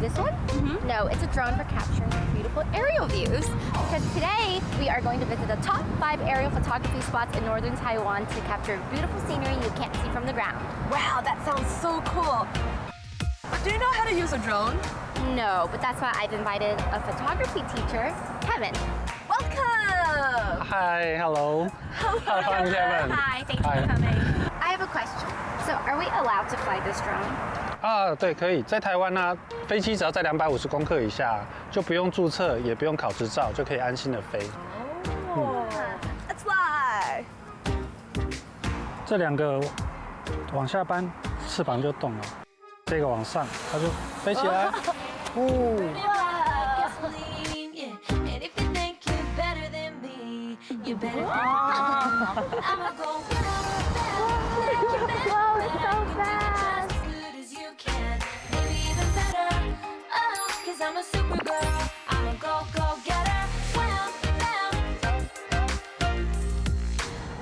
This one? No, it's a drone for capturing beautiful aerial views. Because today we are going to visit the top 5 aerial photography spots in northern Taiwan to capture beautiful scenery you can't see from the ground. Wow, that sounds so cool. But do you know how to use a drone? No, but that's why I've invited a photography teacher, Kevin. Welcome! Hi, hello. Hello, Kevin. Hi, thank you for coming. I have a question. So, are we allowed to fly this drone? 对，可以。在台湾呢，飞机只要在250公克以下，就不用注册，也不用考执照，就可以安心的飞。Let's fly! 这2个往下搬，翅膀就动了。这个往上，它就飞起来。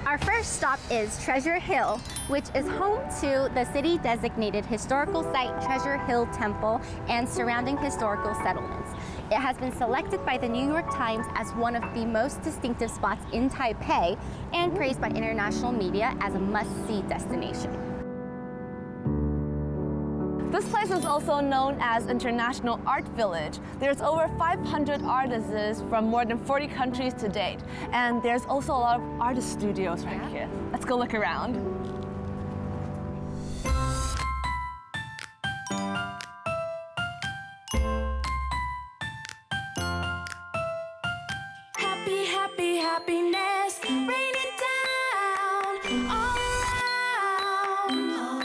Our first stop is Treasure Hill, which is home to the city-designated historical site Treasure Hill Temple and surrounding historical settlements. It has been selected by the New York Times as one of the most distinctive spots in Taipei and praised by international media as a must-see destination. This place is also known as International Art Village. There's over 500 artists from more than 40 countries to date. And there's also a lot of artist studios right here. Let's go look around. Happy, happy, happiness raining down all around.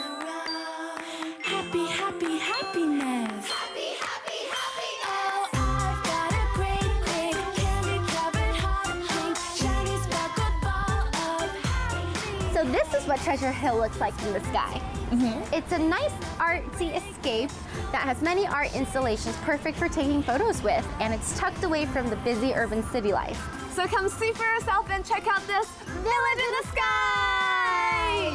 Happy, happy, happiness. Happy, happy, happiness. Oh, I've got a great big candy-covered heart, pink, shiny sparkled ball of happiness. So this is what Treasure Hill looks like from the sky. It's a nice artsy escape that has many art installations perfect for taking photos with, and it's tucked away from the busy urban city life. So come see for yourself and check out this village in the sky!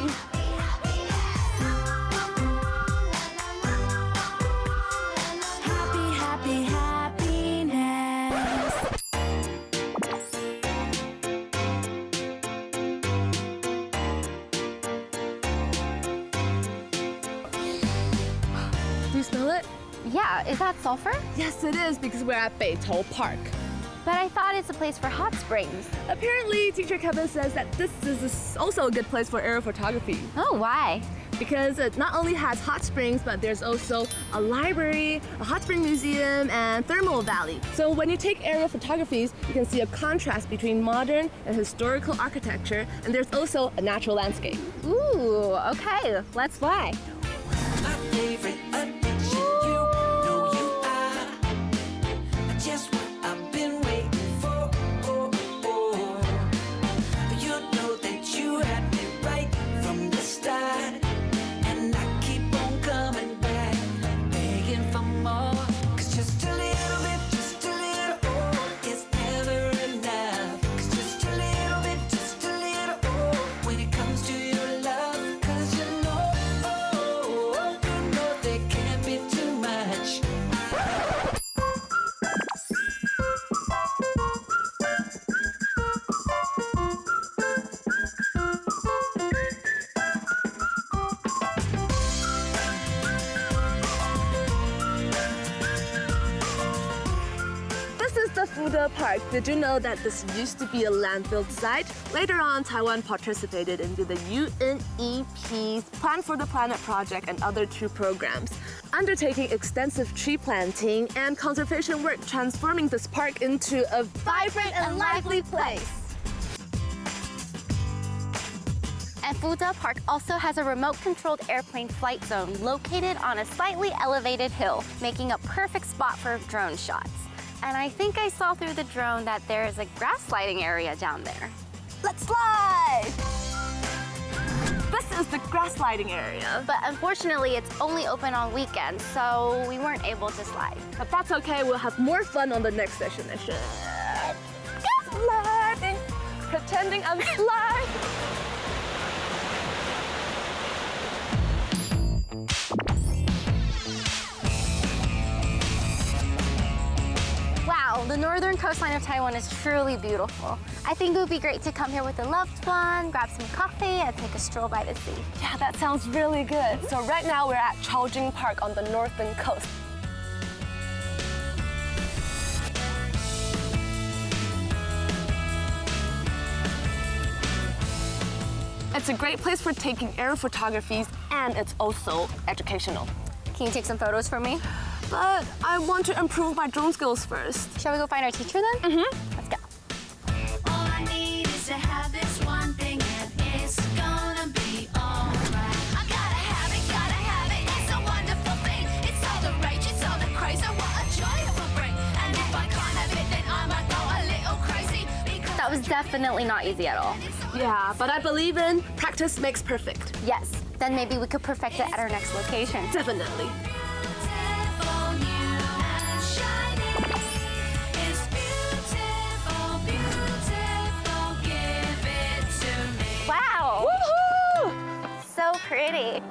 Happy, happy, happiness. Do you smell it? Yeah, is that sulfur? Yes, it is, because we're at Beitou Park. But I thought it's a place for hot springs. Apparently, teacher Kevin says that this is also a good place for aerial photography. Oh, why? Because it not only has hot springs, but there's also a library, a hot spring museum, and thermal valley. So when you take aerial photographies, you can see a contrast between modern and historical architecture, and there's also a natural landscape. Ooh, okay, let's fly. My favorite addiction, you know you are just what I've been waiting for. You know that you had me right from the start, and I keep on coming back, begging for more. 'Cause just a little bit is never enough. 'Cause just a little bit when it comes to your love. 'Cause you know there can't be too much. This is the Beitou Park. Did you know that this used to be a landfill site? Later on, Taiwan participated into the UNEP's Plan for the Planet project and other tree programs, undertaking extensive tree planting and conservation work, transforming this park into a vibrant and lively place. And Beitou Park also has a remote-controlled airplane flight zone located on a slightly elevated hill, making a perfect spot for drone shots. And I think I saw through the drone that there is a grass sliding area down there. Let's slide! This is the grass sliding area. But unfortunately, it's only open on weekends, so we weren't able to slide. But that's okay, we'll have more fun on the next destination. Sliding, pretending I'm sliding. coastline of Taiwan is truly beautiful. I think it would be great to come here with a loved one, grab some coffee, and take a stroll by the sea. Yeah, that sounds really good. So right now we're at Chaojing Park on the northern coast. It's a great place for taking aerial photographies, and it's also educational. Can you take some photos for me? But I want to improve my drone skills first. Shall we go find our teacher then? Mm-hmm. Let's go. All I need is to have this one thing and it's gonna be alright. I gotta have it, it's a wonderful thing. It's all the rage, it's all the craze, and what a joy it will bring. And if I can't have it, then I might go a little crazy. That was definitely not easy at all. Yeah, but I believe in practice makes perfect. Yes, then maybe we could perfect it at our next location. Definitely. Beautiful, new and shiny. It's beautiful, beautiful. Give it to me. Wow! Woohoo! So pretty.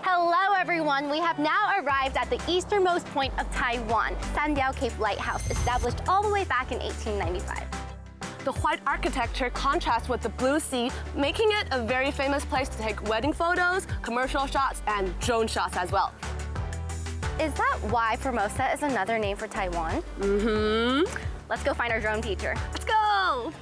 Hello everyone, we have now arrived at the easternmost point of Taiwan, Sandiaojiao Lighthouse, established all the way back in 1895. The white architecture contrasts with the blue sea, making it a very famous place to take wedding photos, commercial shots, and drone shots as well. Is that why Formosa is another name for Taiwan? Mm-hmm. Let's go find our drone teacher. Let's go!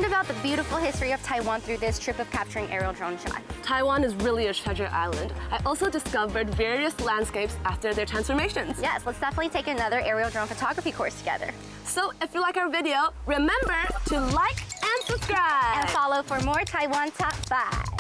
About the beautiful history of Taiwan through this trip of capturing aerial drone shots. Taiwan is really a treasure island. I also discovered various landscapes after their transformations. Yes, let's definitely take another aerial drone photography course together. So if you like our video, remember to like and subscribe. And follow for more Taiwan Top 5.